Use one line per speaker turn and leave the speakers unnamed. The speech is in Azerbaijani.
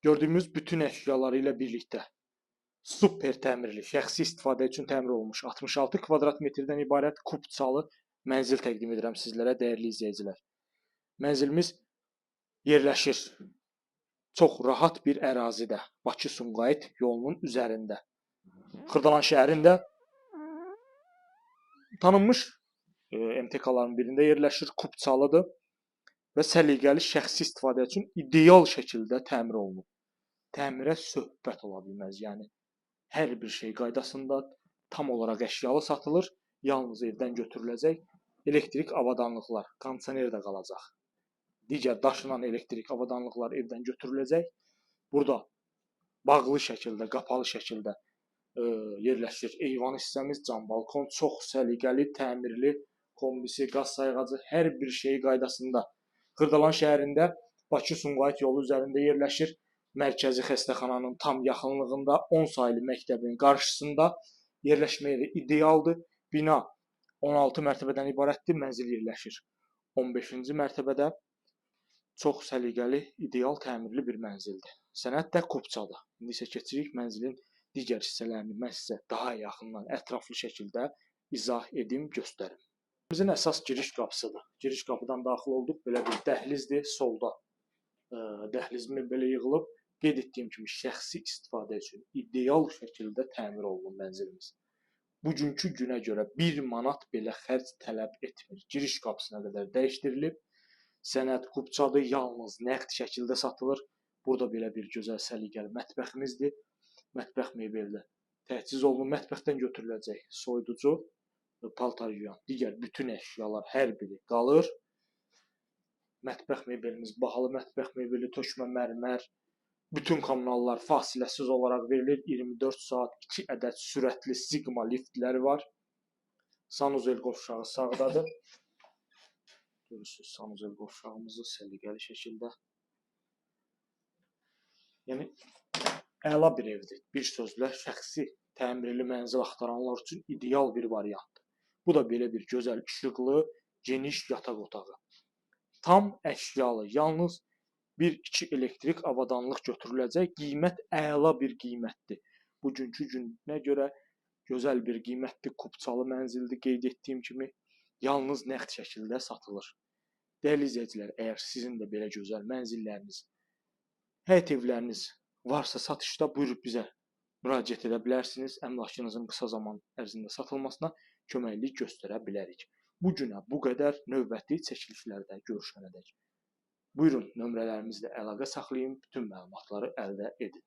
Gördüyümüz bütün əşyaları ilə birlikdə super təmirli, şəxsi istifadə üçün təmir olunmuş 66 kvadrat metrdən ibarət kubçalı mənzil təqdim edirəm sizlərə, dəyərli izləyicilər. Mənzilimiz yerləşir çox rahat bir ərazidə, Bakı-Sumqayıt yolunun üzərində. Xırdalan şəhərində tanınmış MTK-ların birində yerləşir, kubçalıdır və səliqəli şəxsi istifadə üçün ideal şəkildə təmir olunub. Təmirə söhbət ola bilməz, yəni hər bir şey qaydasında tam olaraq əşyalı satılır, yalnız evdən götürüləcək elektrik avadanlıqlar, kondisioner də qalacaq. Digər daşınan elektrik avadanlıqlar evdən götürüləcək. Burada bağlı şəkildə, qapalı şəkildə yerləşir eyvan hissəmiz, cam balkon, çox səliqəli, təmirli, kombisi, qaz sayğacı, hər bir şey qaydasında. Xırdalan şəhərində Bakı-Sumqayıt yolu üzərində yerləşir. Mərkəzi xəstəxananın tam yaxınlığında 10 saylı məktəbin qarşısında yerləşmə yeri idealdır. Bina 16 mərtəbədən ibarətdir, mənzil yerləşir 15-ci mərtəbədə. Çox səliqəli, ideal təmirli bir mənzildir. Sənəd də kubçadır. İndi isə keçirik mənzilin digər hissələrini mən sizə daha yaxından, ətraflı şəkildə izah edim, göstərim. Bizim əsas giriş qapısıdır. Giriş qapıdan daxil olduq, belə bir dəhlizdir, solda dəhlizmi belə yığılıb. Qeyd etdiyim kimi şəxsi istifadə üçün ideal şəkildə təmir olunub mənzilimiz. Bugünkü günə görə 1 manat belə xərc tələb etmir. Giriş qapısına qədər dəyişdirilib. Sənəd kubçadır, yalnız nəqd şəkildə satılır. Burada belə bir gözəl səliqəli mətbəximizdir. Mətbəx mebeldə təchiz olunub. Mətbəxdən götürüləcək soyuducu, paltar yuyan, digər bütün əşyalar hər biri qalır. Mətbəx mebelimiz bahalı mətbəx mebeli, tökmə mərmər. Bütün kommunallar fasiləsiz olaraq verilir. 24 saat 2 ədəd sürətli Sigma liftləri var. Sanuzel qovşağı sağdadır. Görürsünüz sanuzel qovşağımızı səliqəli şəkildə. Yəni əla bir evdir. Bir sözlə şəxsi təmirli mənzil axtaranlar üçün ideal bir variantdır. Bu da belə bir gözəl, işıqlı, geniş yataq otağı. Tam əşyalı, yalnız 1-2 elektrik avadanlıq götürüləcək. Qiymət əla bir qiymətdir. Bugünkü günə görə gözəl bir qiymətli kubçalı mənzildir. Qeyd etdiyim kimi yalnız nəqd şəkildə satılır. Dəyərli izləyicilər, əgər sizin də belə gözəl mənzilləriniz, həyət evləriniz varsa satışda, buyurub bizə müraciət edə bilərsiniz. Əmlakınızın qısa zaman ərzində satılmasına köməklik göstərə bilərik. Bu günə bu qədər, növbəti çəkilişlərdə görüşənədək. Buyurun, nömrələrimizlə əlaqə saxlayın, bütün məlumatları əldə edin.